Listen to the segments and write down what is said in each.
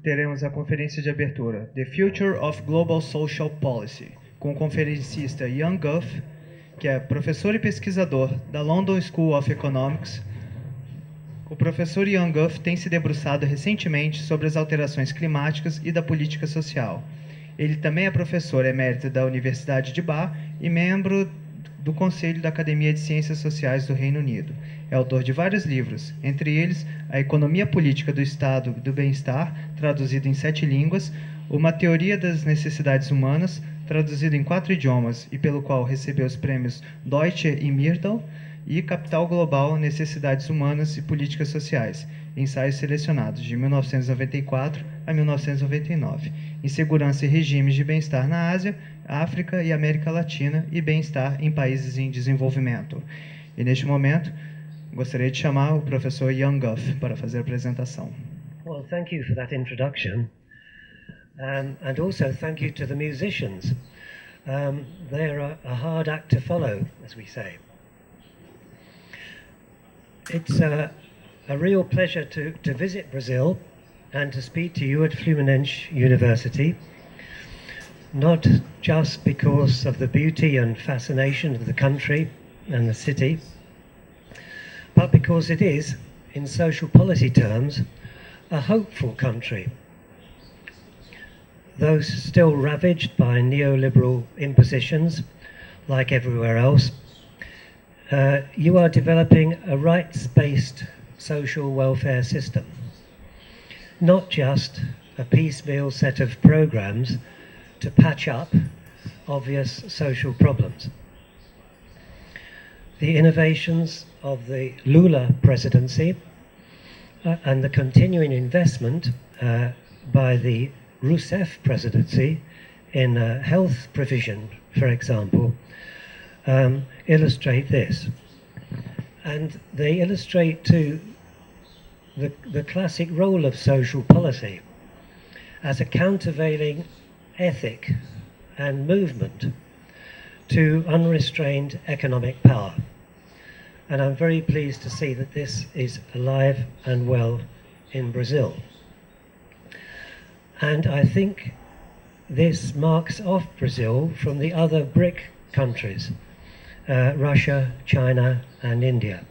teremos a conferência de abertura The Future of Global Social Policy, com o conferencista Gough, que é professor e pesquisador da London School of Economics. O professor Gough tem se debruçado recentemente sobre as alterações climáticas e da política social. Ele também é professor emérito da Universidade de Bath e membro do Conselho da Academia de Ciências Sociais do Reino Unido. É autor de vários livros, entre eles A Economia Política do Estado do Bem-Estar, traduzido em 7 línguas, Uma Teoria das Necessidades Humanas, traduzido em 4 idiomas e pelo qual recebeu os prêmios Deutsche e Myrtle, e Capital Global, Necessidades Humanas e Políticas Sociais, ensaios selecionados de 1994 a 1999, Insegurança e Regimes de Bem-Estar na Ásia, África e América Latina e Bem-Estar em Países em Desenvolvimento. E neste momento, gostaria de chamar o professor Gough para fazer a apresentação. Well, thank you for that introduction. And also thank you to the musicians. They're a hard act to follow, as we say. It's a real pleasure to visit Brazil and to speak to you at Fluminense University, not just because of the beauty and fascination of the country and the city, but because it is, in social policy terms, a hopeful country. Though still ravaged by neoliberal impositions, like everywhere else, you are developing a rights-based social welfare system, not just a piecemeal set of programs to patch up obvious social problems. The innovations of the Lula presidency and the continuing investment by the Rousseff presidency in health provision, for example, illustrate this. And they illustrate too the classic role of social policy as a countervailing ethic and movement to unrestrained economic power. And I'm very pleased to see that this is alive and well in Brazil. And I think this marks off Brazil from the other BRIC countries, Russia, China, and India.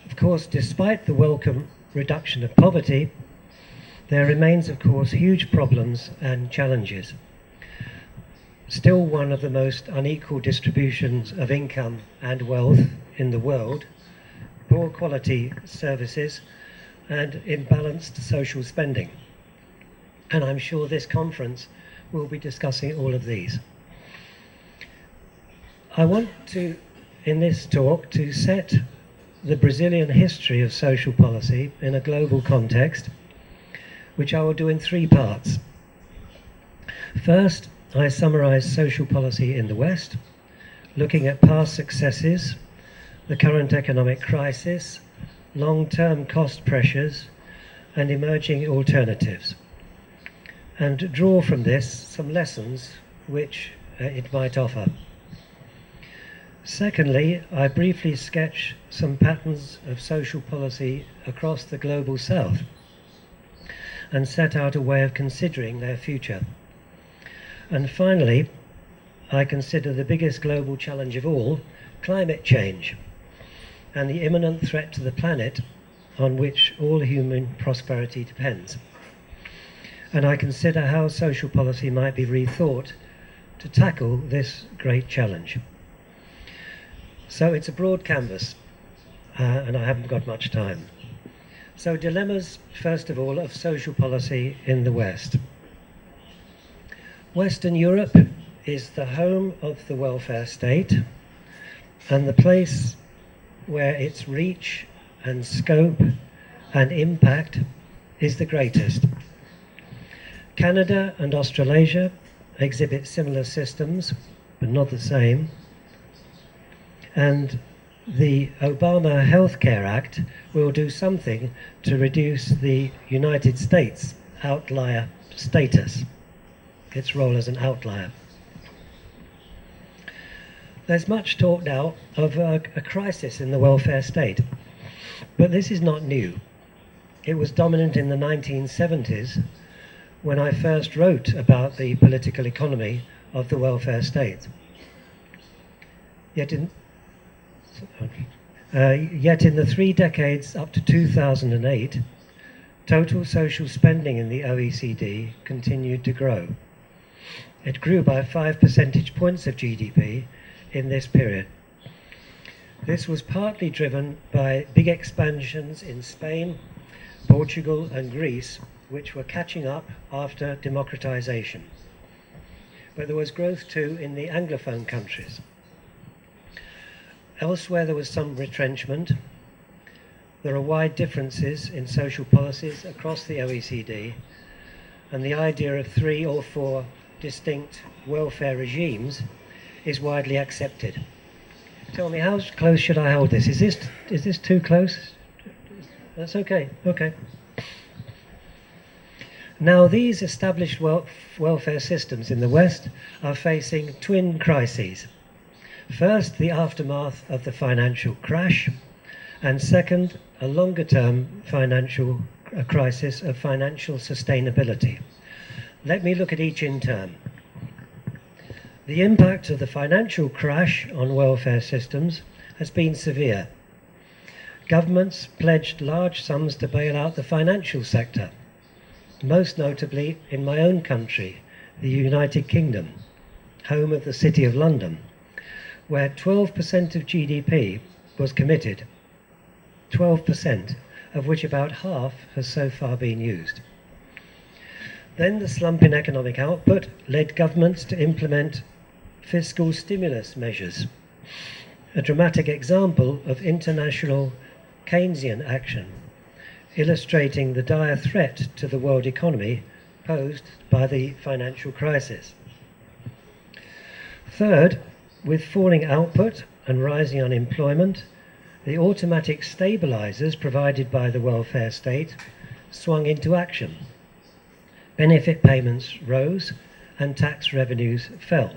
Of course, despite the welcome reduction of poverty, there remains, of course, huge problems and challenges. Still one of the most unequal distributions of income and wealth in the world, poor quality services, and imbalanced social spending. And I'm sure this conference will be discussing all of these. I want to, in this talk, to set the Brazilian history of social policy in a global context, which I will do in 3 parts. First, I summarize social policy in the West, looking at past successes, the current economic crisis, long-term cost pressures, and emerging alternatives, and draw from this some lessons which it might offer. Secondly, I briefly sketch some patterns of social policy across the global South and set out a way of considering their future. And finally, I consider the biggest global challenge of all, climate change, and the imminent threat to the planet on which all human prosperity depends. And I consider how social policy might be rethought to tackle this great challenge. So it's a broad canvas, and I haven't got much time. So dilemmas, first of all, of social policy in the West. Western Europe is the home of the welfare state and the place where its reach and scope and impact is the greatest. Canada and Australasia exhibit similar systems, but not the same. And the Obama Health Care Act will do something to reduce the United States outlier status, its role as an outlier. There's much talk now of a crisis in the welfare state, but this is not new. it was dominant in the 1970s when I first wrote about the political economy of the welfare state. Yet in the 3 decades up to 2008, total social spending in the OECD continued to grow. It grew by 5 percentage points of GDP in this period. This was partly driven by big expansions in Spain, Portugal and Greece, which were catching up after democratization. But there was growth too in the Anglophone countries. Elsewhere there was some retrenchment. There are wide differences in social policies across the OECD, and the idea of 3 or 4 distinct welfare regimes is widely accepted. Tell me, how close should I hold this? Is this too close? That's okay. Okay. Now, these established welfare systems in the West are facing twin crises. First, the aftermath of the financial crash, and second, a longer-term financial crisis of financial sustainability. Let me look at each in turn. The impact of the financial crash on welfare systems has been severe. Governments pledged large sums to bail out the financial sector, most notably in my own country, the United Kingdom, home of the City of London, where 12% of GDP was committed, 12%, of which about half has so far been used. Then the slump in economic output led governments to implement fiscal stimulus measures, a dramatic example of international Keynesian action, illustrating the dire threat to the world economy posed by the financial crisis. Third, with falling output and rising unemployment, the automatic stabilizers provided by the welfare state swung into action. Benefit payments rose and tax revenues fell,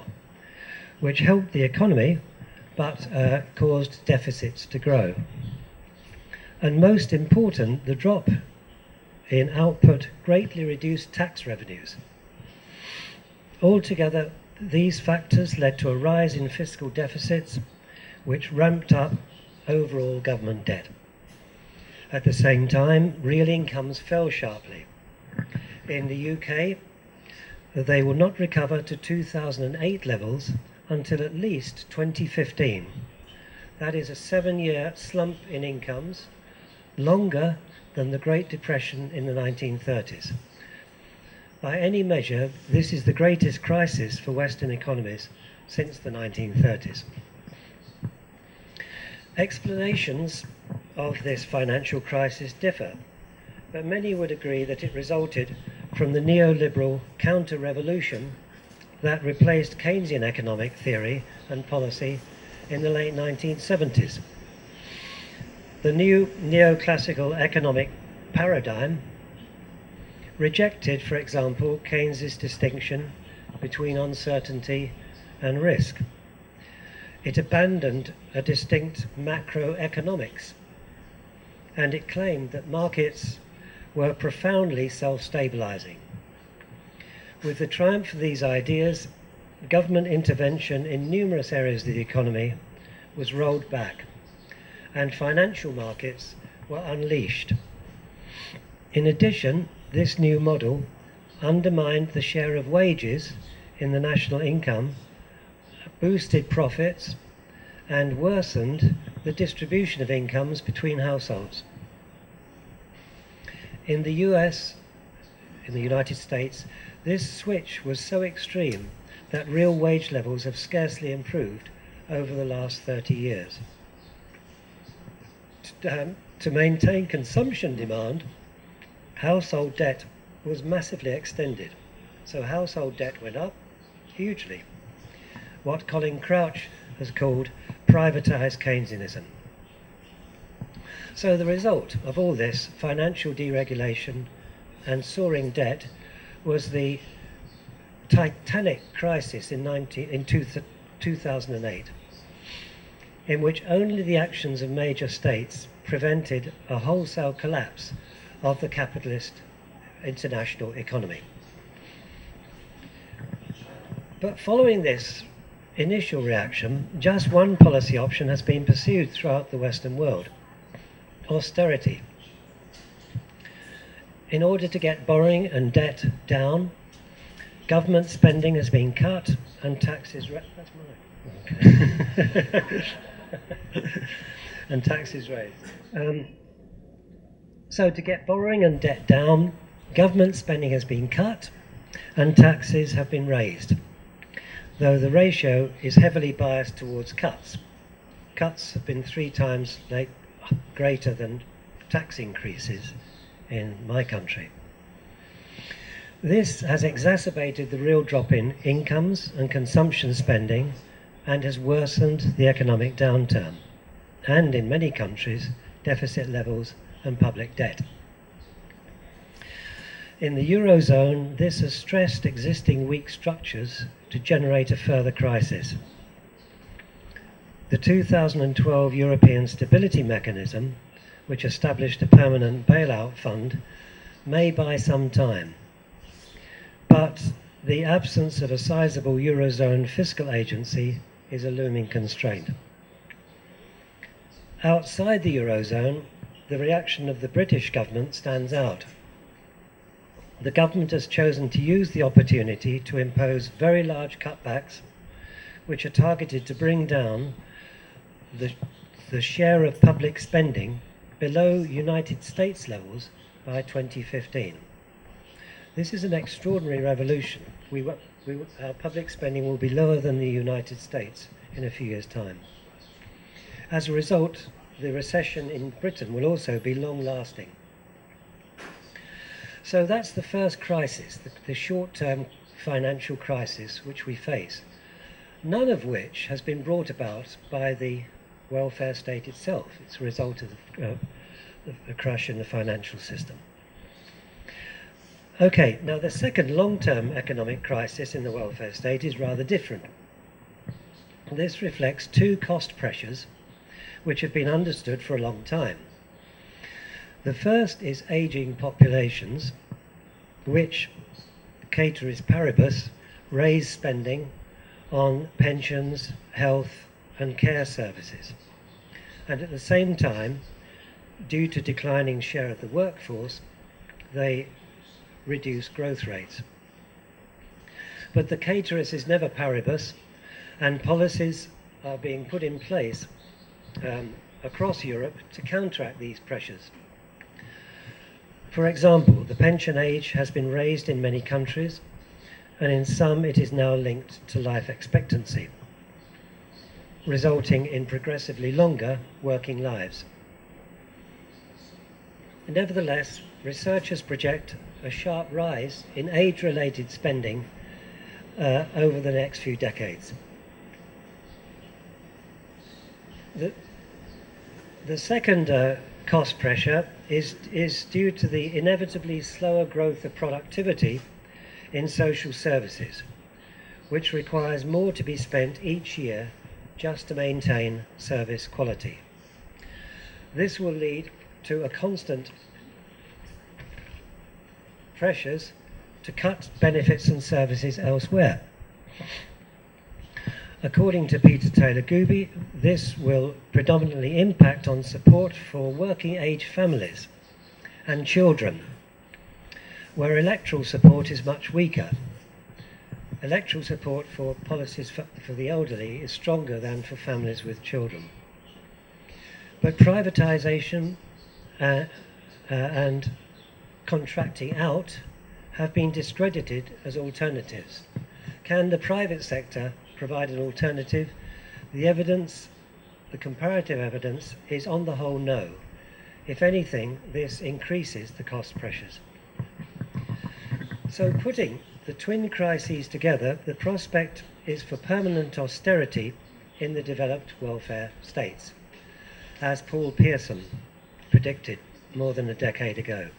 which helped the economy but caused deficits to grow. And most important, the drop in output greatly reduced tax revenues. Altogether, these factors led to a rise in fiscal deficits, which ramped up overall government debt. At the same time, real incomes fell sharply. In the UK, they will not recover to 2008 levels until at least 2015. That is a 7-year slump in incomes, longer than the Great Depression in the 1930s. By any measure, this is the greatest crisis for Western economies since the 1930s. Explanations of this financial crisis differ, but many would agree that it resulted from the neoliberal counter-revolution that replaced Keynesian economic theory and policy in the late 1970s. The new neoclassical economic paradigm rejected, for example, Keynes's distinction between uncertainty and risk. It abandoned a distinct macroeconomics, and it claimed that markets were profoundly self-stabilizing. With the triumph of these ideas, government intervention in numerous areas of the economy was rolled back, and financial markets were unleashed. In addition, this new model undermined the share of wages in the national income, boosted profits, and worsened the distribution of incomes between households. In the United States, this switch was so extreme that real wage levels have scarcely improved over the last 30 years. To maintain consumption demand, household debt was massively extended. So household debt went up hugely, what Colin Crouch has called privatized Keynesianism. So the result of all this financial deregulation and soaring debt was the Titanic crisis in 2008, in which only the actions of major states prevented a wholesale collapse of the capitalist international economy. But following this initial reaction, just one policy option has been pursued throughout the Western world: austerity. In order to get borrowing and debt down, government spending has been cut and taxes that's mine. Okay. And taxes raised. So to get borrowing and debt down, government spending has been cut and taxes have been raised, though the ratio is heavily biased towards cuts. Cuts have been 3 times greater than tax increases in my country. This has exacerbated the real drop in incomes and consumption spending and has worsened the economic downturn, and in many countries, deficit levels and public debt. In the Eurozone, this has stressed existing weak structures to generate a further crisis. The 2012 European Stability Mechanism, which established a permanent bailout fund, may buy some time. But the absence of a sizable Eurozone fiscal agency is a looming constraint. Outside the Eurozone, the reaction of the British government stands out. The government has chosen to use the opportunity to impose very large cutbacks, which are targeted to bring down the share of public spending below United States levels by 2015. This is an extraordinary revolution. Our public spending will be lower than the United States in a few years' time. As a result, the recession in Britain will also be long-lasting. So that's the first crisis, the short-term financial crisis which we face, none of which has been brought about by the welfare state itself. It's a result of the crash in the financial system. Okay, now the second long-term economic crisis in the welfare state is rather different. This reflects 2 cost pressures which have been understood for a long time. The first is aging populations, which, ceteris paribus, raise spending on pensions, health and care services. And at the same time, due to declining share of the workforce, they reduce growth rates. But the ceteris is never paribus, and policies are being put in place across Europe to counteract these pressures. For example, the pension age has been raised in many countries, and in some it is now linked to life expectancy, resulting in progressively longer working lives. Nevertheless, researchers project a sharp rise in age-related spending over the next few decades. The second cost pressure is due to the inevitably slower growth of productivity in social services, which requires more to be spent each year just to maintain service quality. This will lead to a constant pressures to cut benefits and services elsewhere. According to Peter Taylor Gough, this will predominantly impact on support for working age families and children, where electoral support is much weaker. Electoral support for policies for the elderly is stronger than for families with children. But privatisation and contracting out have been discredited as alternatives. Can the private sector provide an alternative? The evidence, the comparative evidence, is on the whole no. If anything, this increases the cost pressures. So putting the twin crises together, the prospect is for permanent austerity in the developed welfare states, as Paul Pearson predicted more than a decade ago.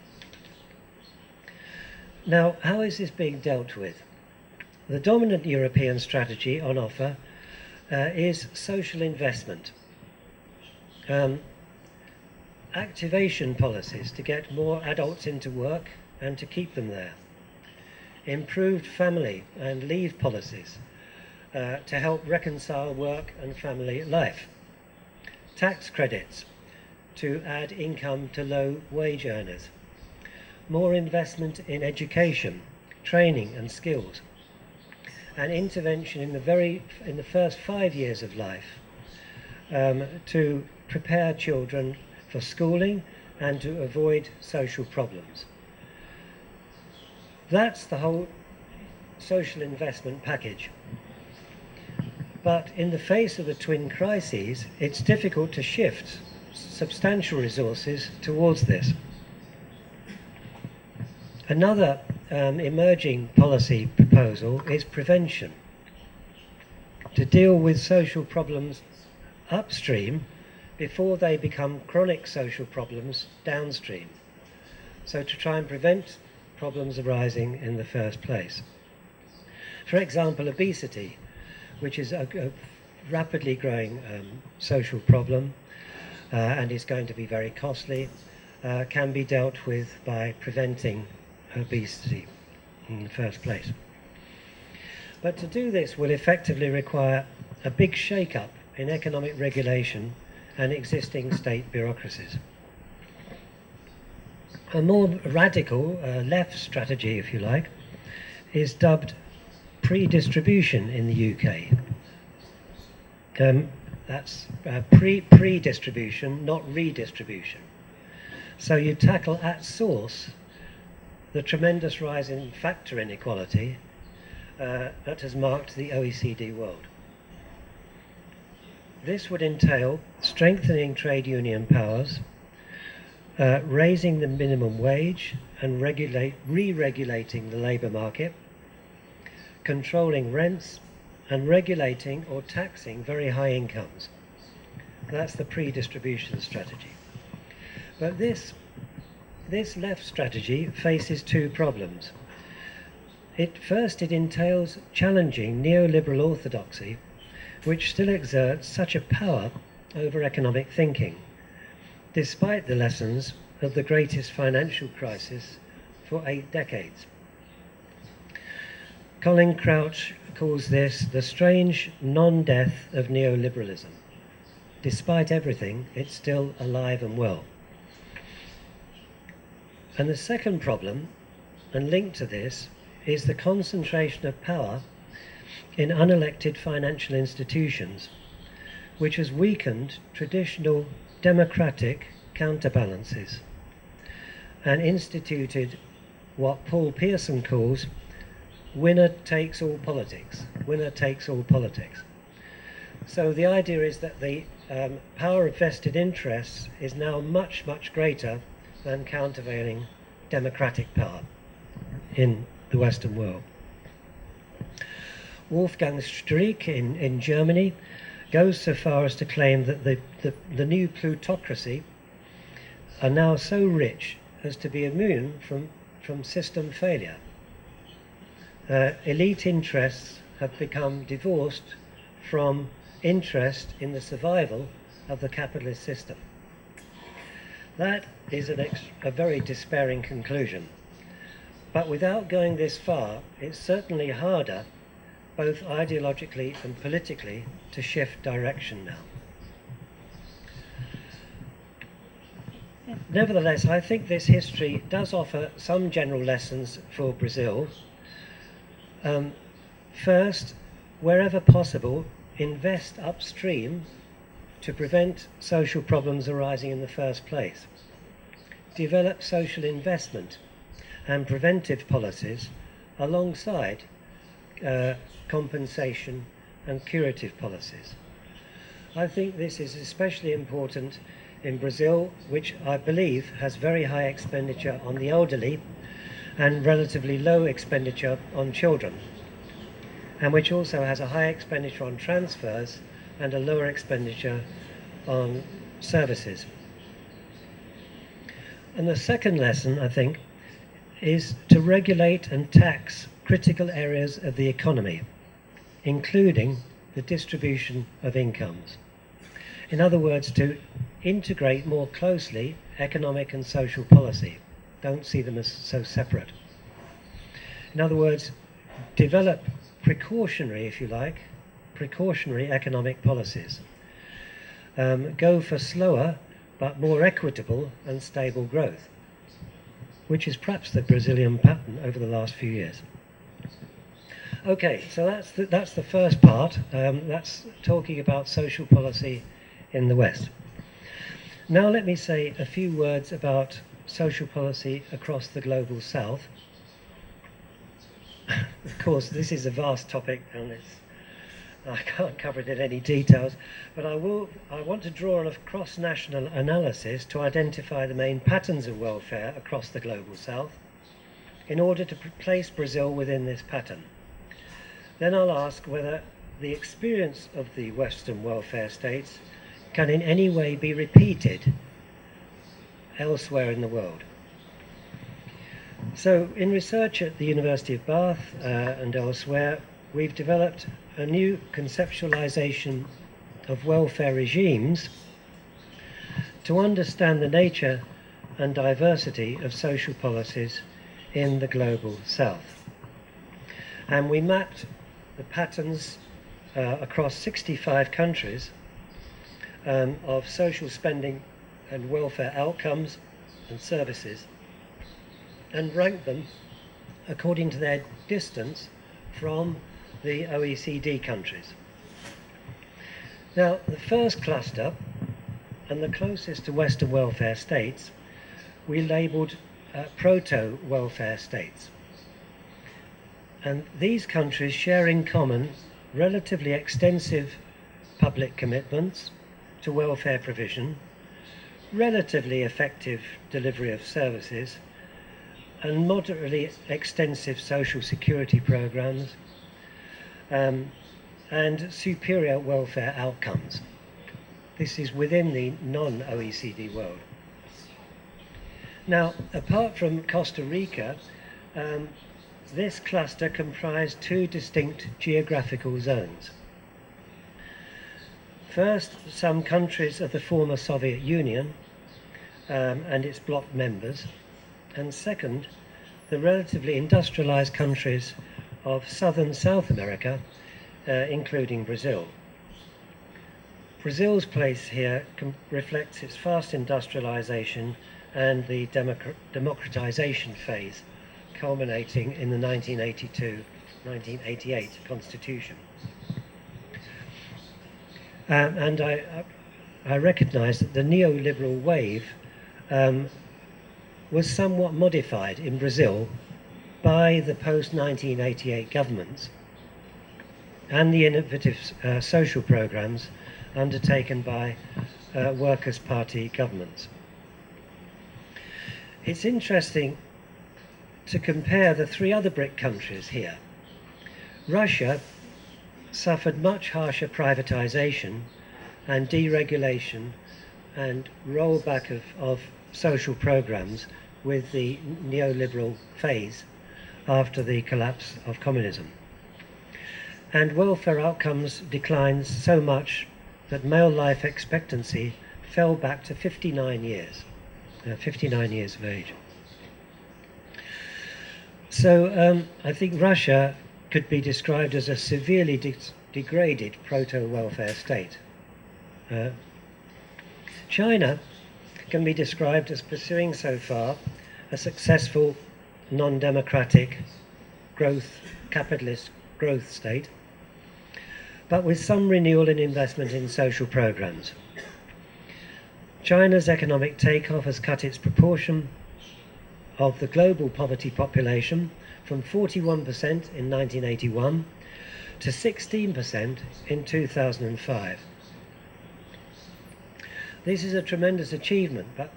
Now, how is this being dealt with? The dominant European strategy on offer is social investment. And activation policies to get more adults into work and to keep them there. Improved family and leave policies to help reconcile work and family life. Tax credits to add income to low wage earners. More investment in education, training and skills. And intervention in the first 5 years of life to prepare children for schooling and to avoid social problems. That's the whole social investment package. But in the face of the twin crises, it's difficult to shift substantial resources towards this. Another emerging policy proposal is prevention, to deal with social problems upstream before they become chronic social problems downstream. So to try and prevent problems arising in the first place. For example, obesity, which is a rapidly growing social problem and is going to be very costly, can be dealt with by preventing obesity in the first place. But to do this will effectively require a big shake-up in economic regulation and existing state bureaucracies. A more radical left strategy, if you like, is dubbed pre-distribution in the UK. That's pre-distribution, not redistribution. So you tackle at source the tremendous rise in factor inequality that has marked the OECD world. This would entail strengthening trade union powers, raising the minimum wage and re-regulating the labour market, controlling rents and regulating or taxing very high incomes. That's the pre-distribution strategy. But this left strategy faces two problems. First, it entails challenging neoliberal orthodoxy, which still exerts such a power over economic thinking, despite the lessons of the greatest financial crisis for 8 decades. Colin Crouch calls this the strange non-death of neoliberalism. Despite everything, it's still alive and well. And the second problem, and linked to this, is the concentration of power in unelected financial institutions, which has weakened traditional democratic counterbalances and instituted what Paul Pearson calls winner takes all politics. Winner takes all politics. So the idea is that the power of vested interests is now much, much greater than countervailing democratic power in the Western world. Wolfgang Streeck in Germany goes so far as to claim that the new plutocracy are now so rich as to be immune from system failure. Elite interests have become divorced from interest in the survival of the capitalist system. That is a very despairing conclusion. But without going this far, it's certainly harder, both ideologically and politically, to shift direction now. Nevertheless, I think this history does offer some general lessons for Brazil. First, wherever possible, invest upstream to prevent social problems arising in the first place. Develop social investment and preventive policies alongside compensation and curative policies. I think this is especially important in Brazil, which I believe has very high expenditure on the elderly and relatively low expenditure on children, and which also has a high expenditure on transfers and a lower expenditure on services. And the second lesson, I think, is to regulate and tax critical areas of the economy, including the distribution of incomes. In other words, to integrate more closely economic and social policy. Don't see them as so separate. In other words, develop precautionary, if you like, precautionary economic policies. Go for slower but more equitable and stable growth, which is perhaps the Brazilian pattern over the last few years. Okay, so that's the first part. That's talking about social policy in the West. Now let me say a few words about social policy across the global South. Of course, this is a vast topic, and I can't cover it in any details, but I want to draw on a cross-national analysis to identify the main patterns of welfare across the global South in order to place Brazil within this pattern. Then I'll ask whether the experience of the Western welfare states can in any way be repeated elsewhere in the world. So in research at the University of Bath and elsewhere, we've developed a new conceptualization of welfare regimes to understand the nature and diversity of social policies in the global South. And we mapped the patterns across 65 countries of social spending and welfare outcomes and services, and ranked them according to their distance from the OECD countries. Now, the first cluster, and the closest to Western welfare states, we labelled proto-welfare states. And these countries share in common relatively extensive public commitments to welfare provision, relatively effective delivery of services, and moderately extensive social security programs, and superior welfare outcomes. This is within the non-OECD world. Now, apart from Costa Rica, this cluster comprised two distinct geographical zones. First, some countries of the former Soviet Union and its bloc members, and second, the relatively industrialized countries of southern South America, including Brazil. Brazil's place here reflects its fast industrialization and the democratization phase, culminating in the 1982-1988 Constitution. And I recognize that the neoliberal wave was somewhat modified in Brazil by the post-1988 governments and the innovative social programs undertaken by Workers' Party governments. It's interesting to compare the three other BRIC countries here. Russia suffered much harsher privatization and deregulation and rollback of social programs with the neoliberal phase after the collapse of communism. And welfare outcomes declined so much that male life expectancy fell back to 59 years of age. So I think Russia could be described as a severely degraded proto-welfare state. China can be described as pursuing so far a successful, non-democratic, capitalist growth state, but with some renewal and investment in social programs. China's economic takeoff has cut its proportion of the global poverty population from 41% in 1981 to 16% in 2005. This is a tremendous achievement, but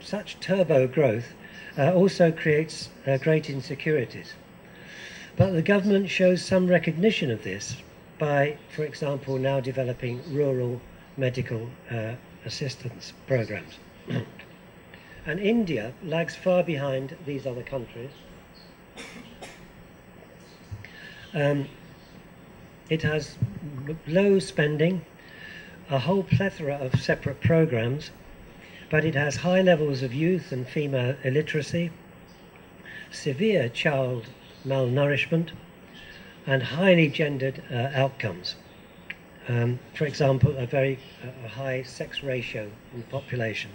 such turbo growth also creates great insecurities. But the government shows some recognition of this by, for example, now developing rural medical assistance programs. And India lags far behind these other countries. It has low spending, a whole plethora of separate programs, but it has high levels of youth and female illiteracy, severe child malnourishment, and highly gendered outcomes. For example, a high sex ratio in the population,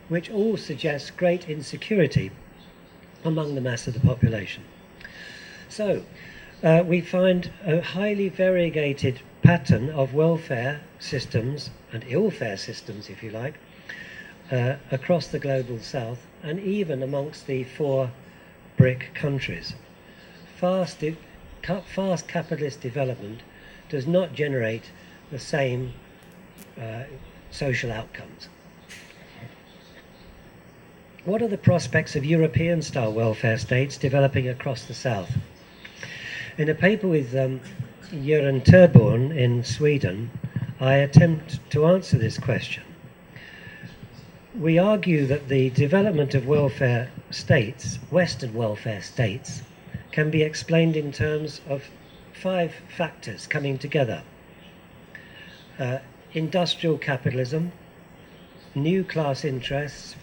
which all suggests great insecurity among the mass of the population. So we find a highly variegated pattern of welfare systems and ill-fare systems, if you like, across the global south and even amongst the 4 BRIC countries. Fast capitalist development does not generate the same social outcomes. What are the prospects of European-style welfare states developing across the south? In a paper with Göran Terborn in Sweden, I attempt to answer this question. We argue that the development of welfare states, Western welfare states, can be explained in terms of 5 factors coming together. Industrial capitalism, new class interests,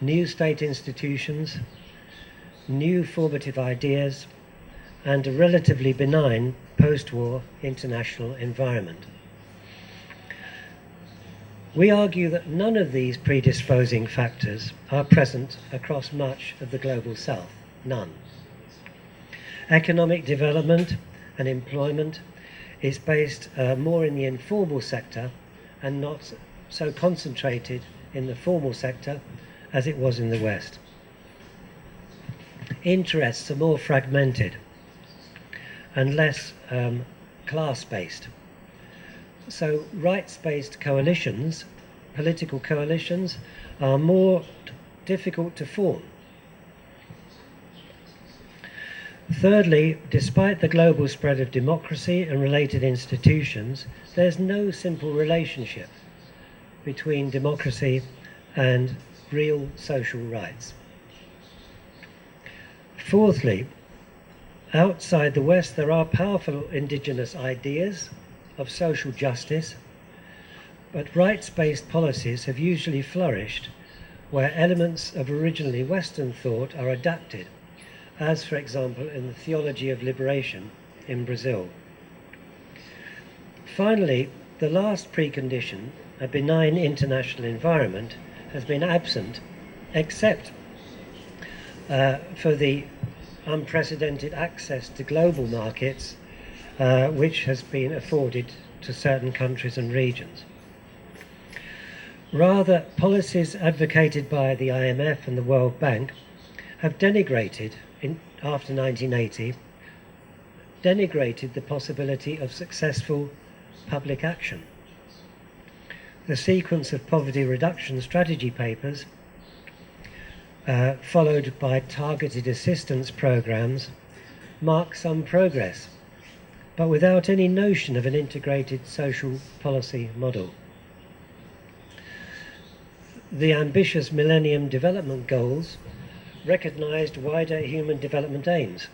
new state institutions, new formative ideas, and a relatively benign post-war international environment. We argue that none of these predisposing factors are present across much of the global south, none. Economic development and employment is based more in the informal sector and not so concentrated in the formal sector as it was in the West. Interests are more fragmented and less class-based. So rights-based coalitions, political coalitions, are more difficult to form. Thirdly, despite the global spread of democracy and related institutions, there's no simple relationship between democracy and real social rights. Fourthly, outside the West, there are powerful indigenous ideas of social justice, but rights-based policies have usually flourished where elements of originally Western thought are adapted, as, for example, in the theology of liberation in Brazil. Finally, the last precondition, a benign international environment, has been absent, except for the unprecedented access to global markets which has been afforded to certain countries and regions. Rather, policies advocated by the IMF and the World Bank have after 1980, denigrated the possibility of successful public action. The sequence of poverty reduction strategy papers, followed by targeted assistance programs, mark some progress, but without any notion of an integrated social policy model. The ambitious Millennium Development Goals recognized wider human development aims,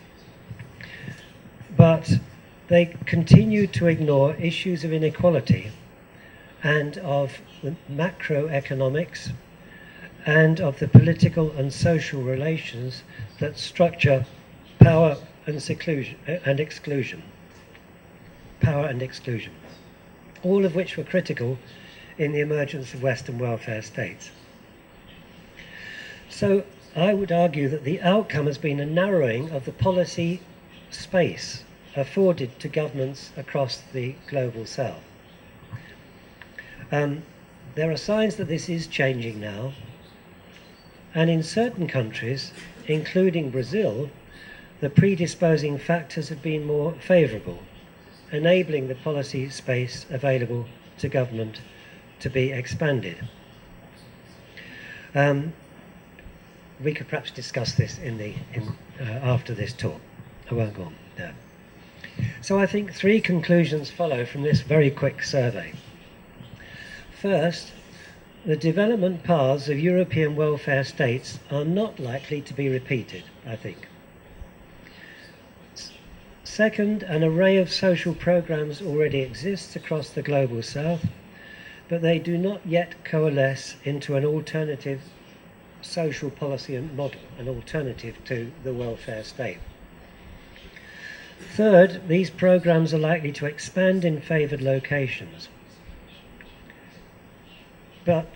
but they continue to ignore issues of inequality and of the macroeconomics and of the political and social relations that structure power and exclusion, all of which were critical in the emergence of Western welfare states. So I would argue that the outcome has been a narrowing of the policy space afforded to governments across the global south. There are signs that this is changing now, and in certain countries, including Brazil, the predisposing factors have been more favourable, enabling the policy space available to government to be expanded. We could perhaps discuss this after this talk. I won't go on there. So I think 3 conclusions follow from this very quick survey. First, the development paths of European welfare states are not likely to be repeated, I think. Second, an array of social programs already exists across the global south, but they do not yet coalesce into an alternative social policy and model, an alternative to the welfare state. Third, these programs are likely to expand in favoured locations, but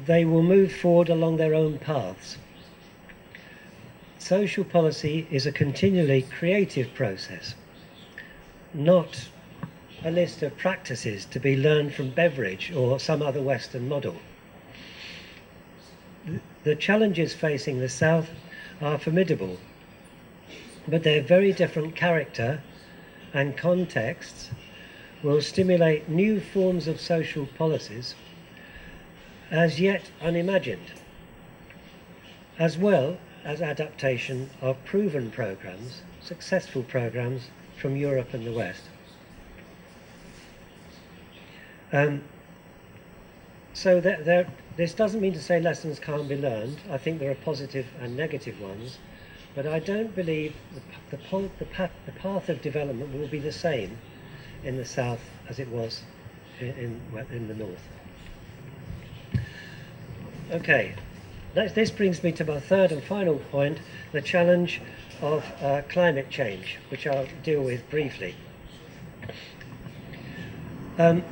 they will move forward along their own paths. Social policy is a continually creative process, not a list of practices to be learned from Beveridge or some other Western model. The challenges facing the South are formidable, but their very different character and contexts will stimulate new forms of social policies as yet unimagined, as well as adaptation of proven programs, successful programs from Europe and the West. So this doesn't mean to say lessons can't be learned. I think there are positive and negative ones, but I don't believe the path of development will be the same in the South as it was in the North. Okay, this brings me to my third and final point, the challenge of climate change, which I'll deal with briefly. In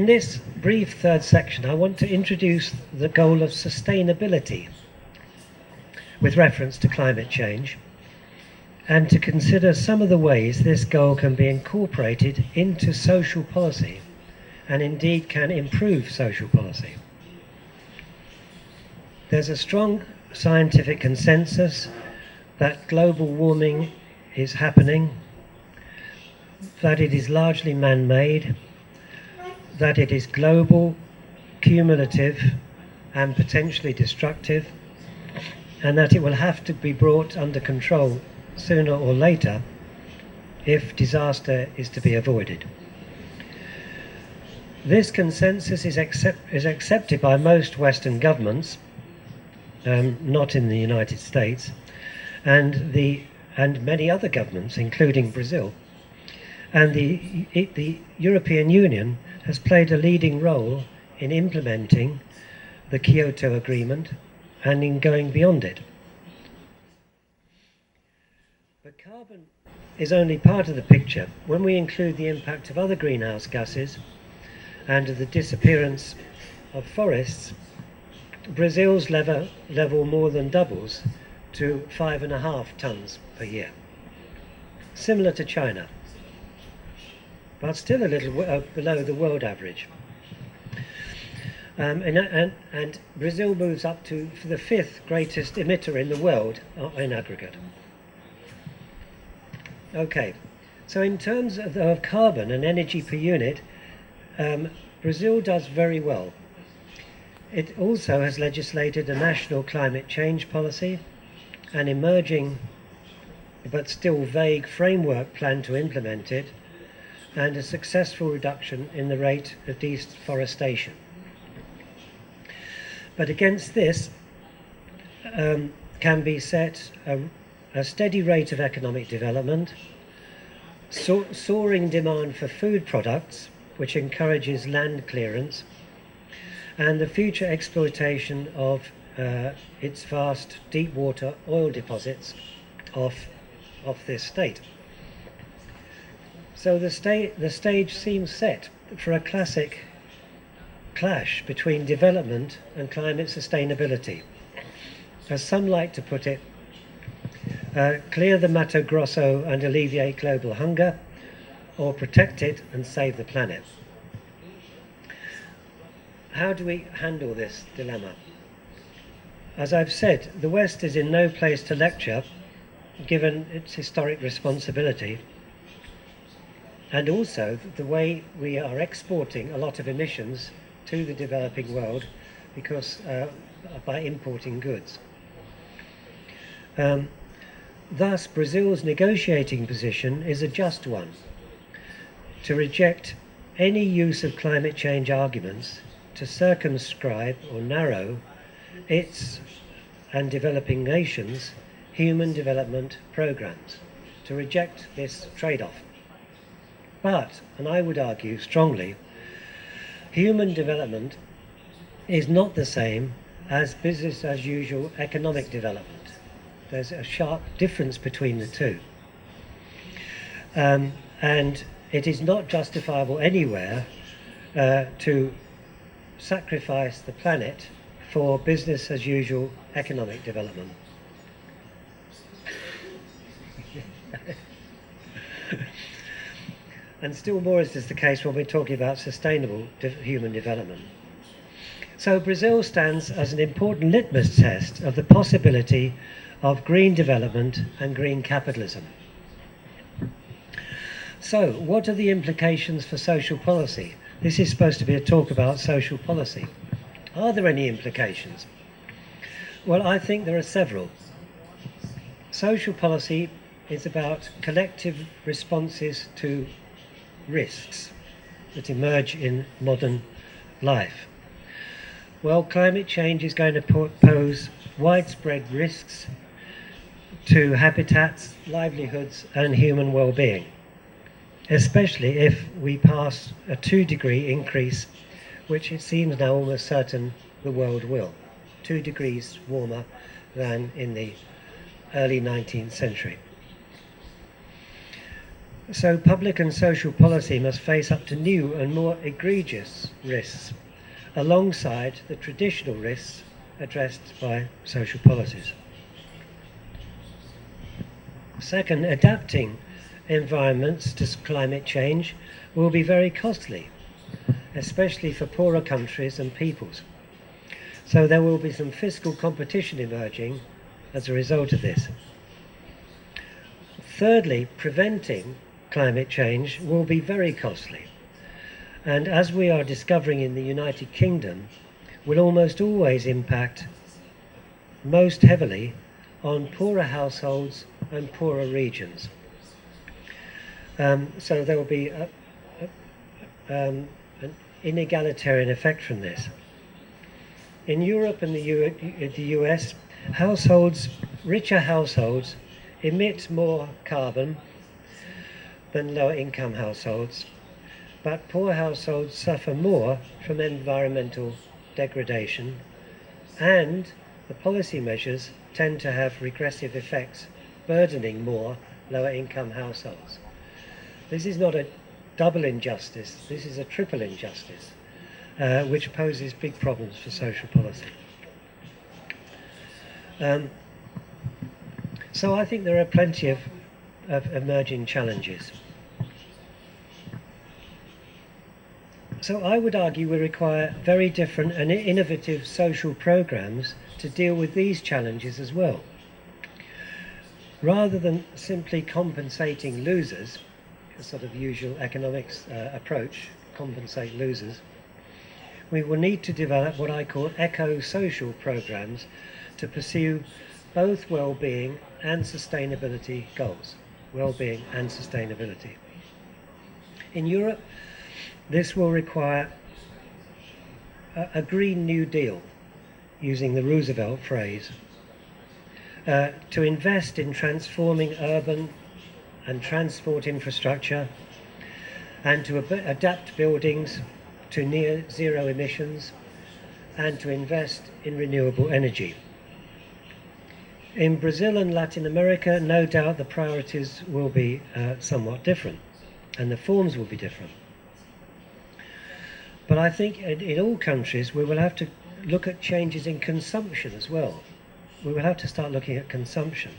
this brief third section, I want to introduce the goal of sustainability with reference to climate change, and to consider some of the ways this goal can be incorporated into social policy, and indeed can improve social policy. There's a strong scientific consensus that global warming is happening, that it is largely man-made, that it is global, cumulative, and potentially destructive, and that it will have to be brought under control sooner or later if disaster is to be avoided. This consensus is accepted by most Western governments, not in the United States, and many other governments, including Brazil. And the European Union has played a leading role in implementing the Kyoto Agreement and in going beyond it. But carbon is only part of the picture. When we include the impact of other greenhouse gases and the disappearance of forests, Brazil's level more than doubles to 5.5 tons per year, similar to China, but still a little below the world average. And Brazil moves up to the 5th greatest emitter in the world in aggregate. Okay, so in terms of carbon and energy per unit, Brazil does very well. It also has legislated a national climate change policy, an emerging but still vague framework plan to implement it, and a successful reduction in the rate of deforestation. But against this can be set a steady rate of economic development, soaring demand for food products, which encourages land clearance, and the future exploitation of its vast deep water oil deposits off this state. So the stage seems set for a classic clash between development and climate sustainability. As some like to put it, clear the Mato Grosso and alleviate global hunger, or protect it and save the planet. How do we handle this dilemma? As I've said, the West is in no place to lecture, given its historic responsibility, and also the way we are exporting a lot of emissions to the developing world because by importing goods. Thus, Brazil's negotiating position is a just one, to reject any use of climate change arguments to circumscribe or narrow its and developing nations' human development programs, to reject this trade-off. But, and I would argue strongly, human development is not the same as business as usual economic development. There's a sharp difference between the two. And it is not justifiable anywhere to sacrifice the planet for business as usual economic development. And still more is this the case when we're talking about sustainable human development. So Brazil stands as an important litmus test of the possibility of green development and green capitalism. So, what are the implications for social policy? This is supposed to be a talk about social policy. Are there any implications? Well, I think there are several. Social policy is about collective responses to risks that emerge in modern life. Well, climate change is going to pose widespread risks to habitats, livelihoods, and human well-being, especially if we pass a 2-degree increase, which it seems now almost certain the world will. 2 degrees warmer than in the early 19th century. So public and social policy must face up to new and more egregious risks, alongside the traditional risks addressed by social policies. Second, adapting environments to climate change will be very costly, especially for poorer countries and peoples. So there will be some fiscal competition emerging as a result of this. Thirdly, preventing climate change will be very costly, and as we are discovering in the United Kingdom, will almost always impact most heavily on poorer households and poorer regions. So there will be an inegalitarian effect from this. In Europe and the US, richer households emit more carbon than lower income households, but poor households suffer more from environmental degradation, and the policy measures tend to have regressive effects, burdening more lower income households. This is not a double injustice, this is a triple injustice, which poses big problems for social policy. So I think there are plenty of emerging challenges. So I would argue we require very different and innovative social programs to deal with these challenges as well. Rather than simply compensating losers, a sort of usual economics approach, compensate losers, we will need to develop what I call eco-social programs to pursue both well-being and sustainability goals. Well-being and sustainability. In Europe, this will require a Green New Deal, using the Roosevelt phrase, to invest in transforming urban and transport infrastructure, and to adapt buildings to near zero emissions, and to invest in renewable energy. In Brazil and Latin America, no doubt the priorities will be somewhat different, and the forms will be different. But I think in all countries we will have to look at changes in consumption as well. We will have to start looking at consumption,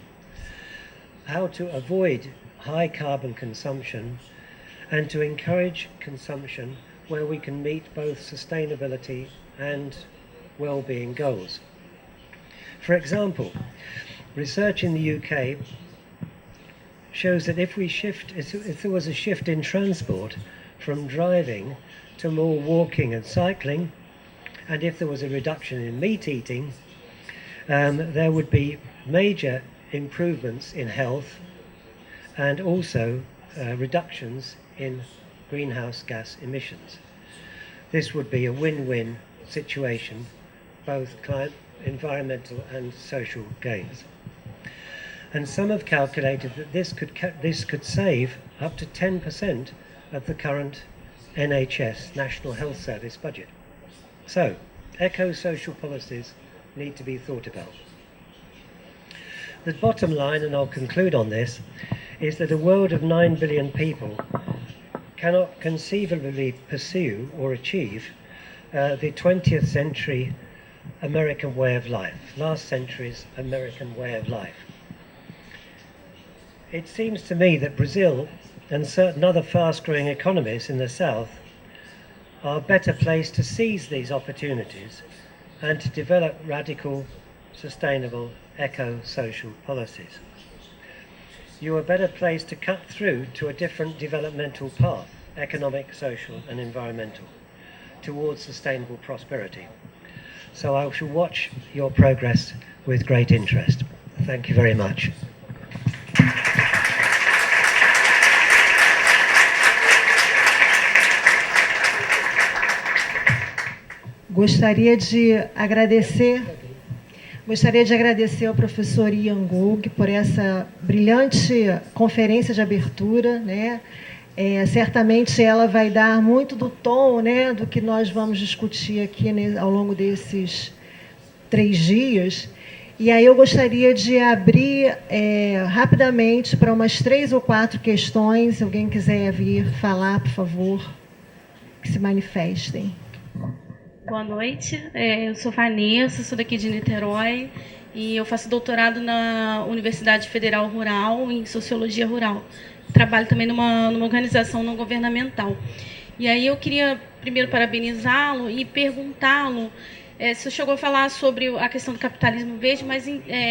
how to avoid high carbon consumption, and to encourage consumption where we can meet both sustainability and well-being goals. For example, research in the UK shows that if there was a shift in transport from driving to more walking and cycling, and if there was a reduction in meat eating, there would be major improvements in health and also reductions in greenhouse gas emissions. This would be a win-win situation, both environmental and social gains. And some have calculated that this could save up to 10% of the current NHS, National Health Service budget. So, eco-social policies need to be thought about. The bottom line, and I'll conclude on this, is that a world of 9 billion people cannot conceivably pursue or achieve the 20th century American way of life, last century's American way of life. It seems to me that Brazil and certain other fast-growing economies in the South are better placed to seize these opportunities and to develop radical, sustainable, eco-social policies. You are better placed to cut through to a different developmental path, economic, social and environmental, towards sustainable prosperity. So I shall watch your progress with great interest. Thank you very much. Gostaria de agradecer ao professor Ian Gough por essa brilhante conferência de abertura, né? Certamente ela vai dar muito do tom, né, do que nós vamos discutir aqui, né, ao longo desses 3 dias. E aí eu gostaria de abrir rapidamente para umas 3 ou 4 questões. Se alguém quiser vir falar, por favor, que se manifestem. Boa noite, eu sou Vanessa, sou daqui de Niterói e eu faço doutorado na Universidade Federal Rural em Sociologia Rural. Trabalho também numa organização não governamental. E aí eu queria primeiro parabenizá-lo e perguntá-lo se o chegou a falar sobre a questão do capitalismo verde, mas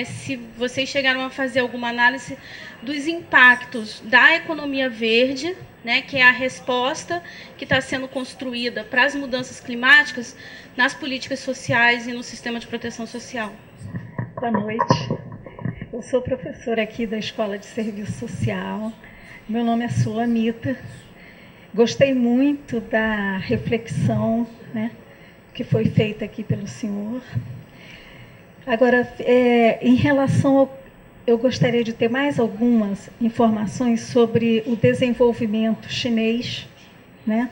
se vocês chegaram a fazer alguma análise dos impactos da economia verde, né, que é a resposta que está sendo construída para as mudanças climáticas nas políticas sociais e no sistema de proteção social. Boa noite. Eu sou professora aqui da Escola de Serviço Social. Meu nome é Sulamita. Gostei muito da reflexão, né, que foi feita aqui pelo senhor. Agora, em relação ao... Eu gostaria de ter mais algumas informações sobre o desenvolvimento chinês, né,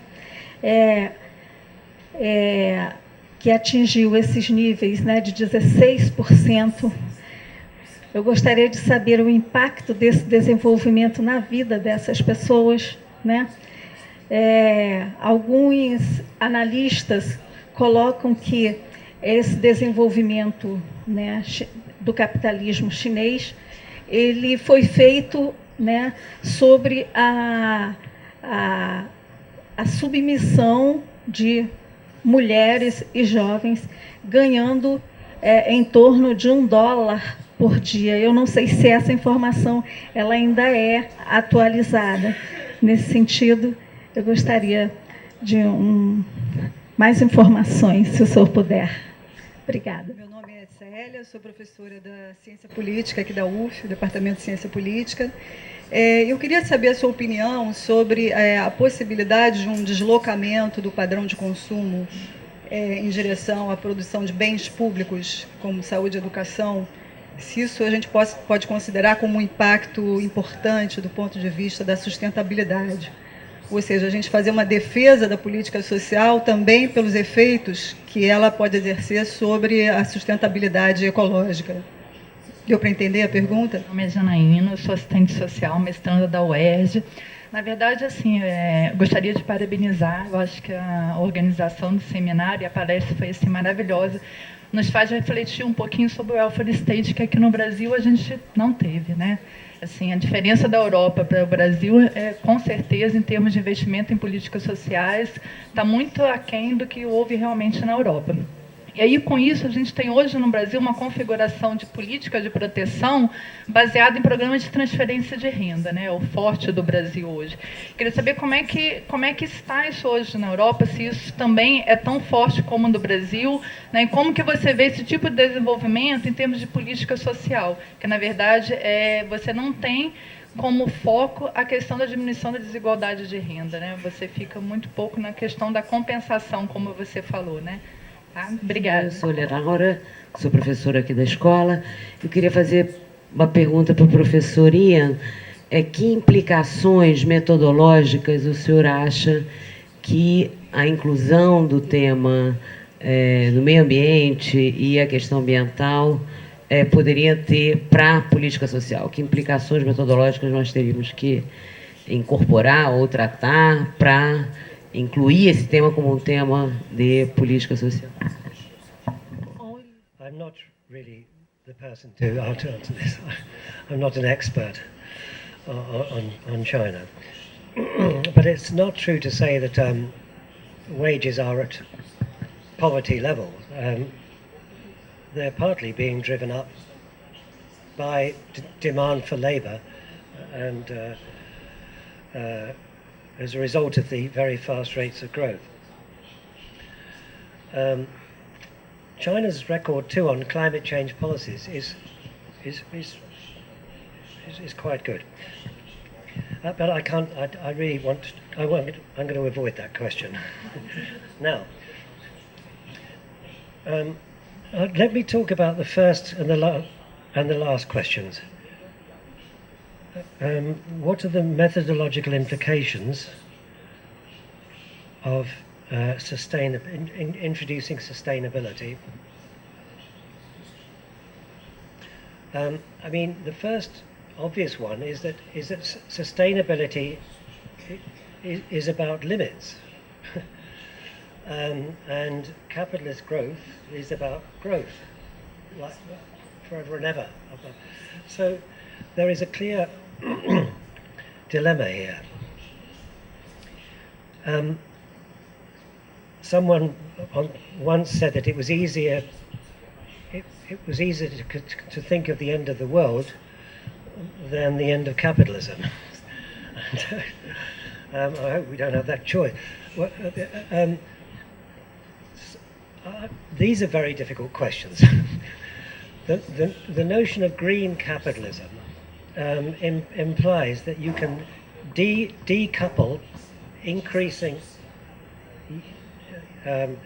que atingiu esses níveis, né, de 16%. Eu gostaria de saber o impacto desse desenvolvimento na vida dessas pessoas, né? Alguns analistas colocam que esse desenvolvimento, né, do capitalismo chinês, ele foi feito, né, sobre a submissão de mulheres e jovens ganhando em torno de $1 por dia. Eu não sei se essa informação ela ainda é atualizada. Nesse sentido, eu gostaria de mais informações, se o senhor puder. Obrigada. Meu nome é Célia, sou professora da Ciência Política aqui da UF, Departamento de Ciência Política. Eu queria saber a sua opinião sobre a possibilidade de um deslocamento do padrão de consumo em direção à produção de bens públicos, como saúde e educação, se isso a gente pode considerar como um impacto importante do ponto de vista da sustentabilidade. Ou seja, a gente fazer uma defesa da política social também pelos efeitos que ela pode exercer sobre a sustentabilidade ecológica. Deu para entender a pergunta? Meu nome é Janaína, eu sou assistente social, mestranda da UERJ. Na verdade, assim, gostaria de parabenizar, eu acho que a organização do seminário e a palestra foi assim, maravilhosa, nos faz refletir um pouquinho sobre o welfare state, que aqui no Brasil a gente não teve, né? Assim, a diferença da Europa para o Brasil, com certeza, em termos de investimento em políticas sociais, está muito aquém do que houve realmente na Europa. E aí, com isso, a gente tem hoje no Brasil uma configuração de política de proteção baseada em programas de transferência de renda, né? O forte do Brasil hoje. Queria saber como é que está isso hoje na Europa, se isso também é tão forte como no Brasil, né? E como que você vê esse tipo de desenvolvimento em termos de política social, que, na verdade, você não tem como foco a questão da diminuição da desigualdade de renda, né? Você fica muito pouco na questão da compensação, como você falou, né? Tá? Obrigada. Eu sou Lenaura, sou professora aqui da escola. Eu queria fazer uma pergunta para o professor Ian. que implicações metodológicas o senhor acha que a inclusão do tema do meio ambiente e a questão ambiental poderia ter para a política social? Que implicações metodológicas nós teríamos que incorporar ou tratar para incluir esse tema como um tema de política social? I'm not really the person to answer this. I'm not an expert on China. But it's not true to say that wages are at poverty level. They're partly being driven up by demand for labour and as a result of the very fast rates of growth. China's record too on climate change policies is quite good. But I can't. I really want. I'm going to avoid that question. Now, let me talk about the first and the last questions. What are the methodological implications of introducing sustainability? I mean, the first obvious one is that sustainability is about limits, and capitalist growth is about growth, like forever and ever. So there is a clear dilemma here. Someone once said that it was easier to think of the end of the world than the end of capitalism. And, I hope we don't have that choice. These are very difficult questions. The notion of green capitalism implies that you can decouple increasing. I'm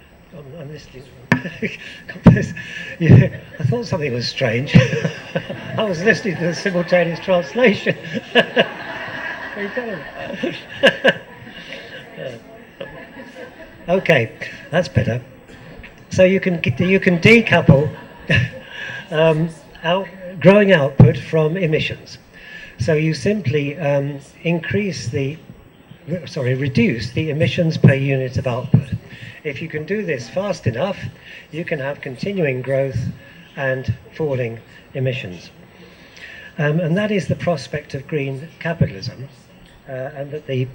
listening. Yeah, I thought something was strange. I was listening to the simultaneous translation. Okay, that's better. So you can decouple growing output from emissions. So you simply reduce the emissions per unit of output. If you can do this fast enough, you can have continuing growth and falling emissions. And that is the prospect of green capitalism, and that the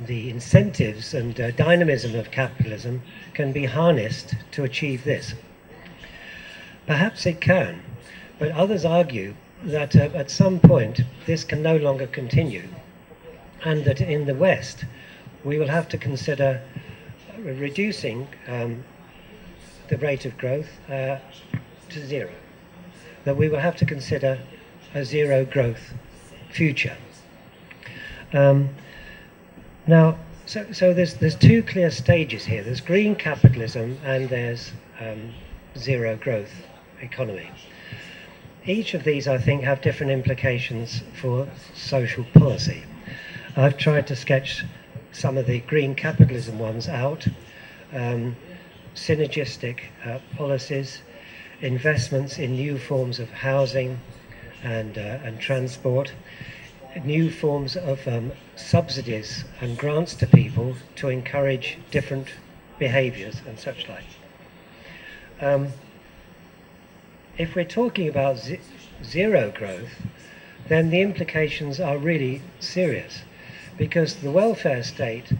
incentives and dynamism of capitalism can be harnessed to achieve this. Perhaps it can, but others argue that at some point this can no longer continue, and that in the West we will have to consider reducing the rate of growth to zero, that we will have to consider a zero growth future. Now, so there's two clear stages here. There's green capitalism and there's zero growth economy. Each of these, I think, have different implications for social policy. I've tried to sketch some of the green capitalism ones out. Synergistic policies, investments in new forms of housing and transport, new forms of subsidies and grants to people to encourage different behaviours and such like. If we're talking about zero growth, then the implications are really serious, because the welfare state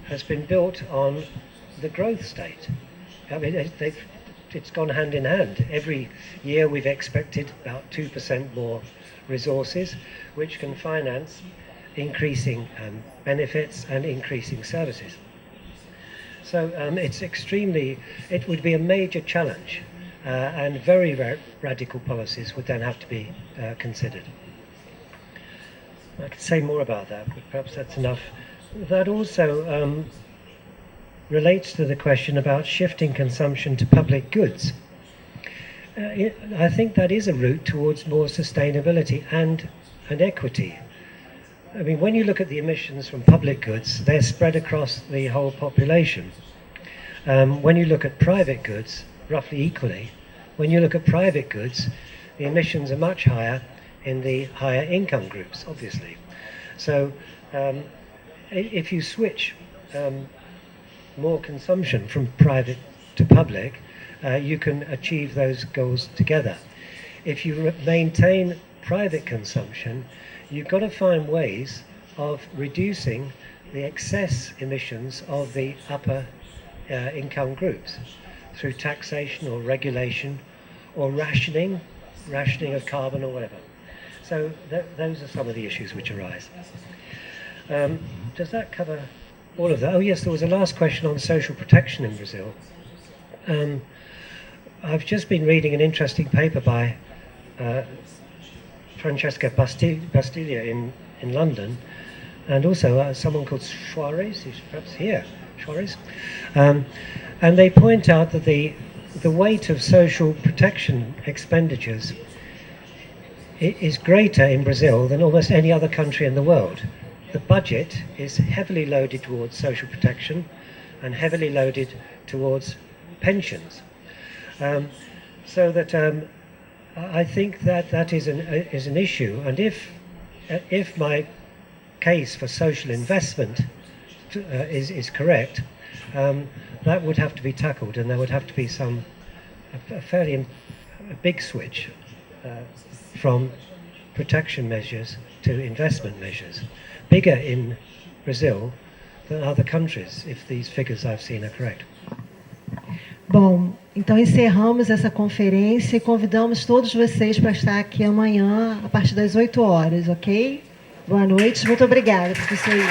has been built on the growth state. I mean, it's gone hand in hand. Every year we've expected about 2% more resources, which can finance increasing benefits and increasing services. So it would be a major challenge, and very, very radical policies would then have to be considered. I could say more about that, but perhaps that's enough. That also relates to the question about shifting consumption to public goods. I think that is a route towards more sustainability and and equity. I mean, when you look at the emissions from public goods, they're spread across the whole population. When you look at private goods, roughly equally. When you look at private goods, the emissions are much higher in the higher income groups, obviously. So if you switch more consumption from private to public, you can achieve those goals together. If you maintain private consumption, you've got to find ways of reducing the excess emissions of the upper income groups through taxation or regulation or rationing of carbon or whatever. So those are some of the issues which arise. Does that cover all of that? Oh yes, there was a last question on social protection in Brazil. I've just been reading an interesting paper by Francesca Bastiglia in London, and also someone called Suarez, who's perhaps here, Suarez. And they point out that the weight of social protection expenditures is greater in Brazil than almost any other country in the world. The budget is heavily loaded towards social protection and heavily loaded towards pensions. So that I think that is an issue, and if my case for social investment is correct, that would have to be tackled, and there would have to be a fairly big switch from protection measures to investment measures, bigger in Brazil than other countries, if these figures I've seen are correct. Bom, então encerramos essa conferência e convidamos todos vocês para estar aqui amanhã, a partir das 8 horas, ok? Boa noite, muito obrigada, professor Ivo.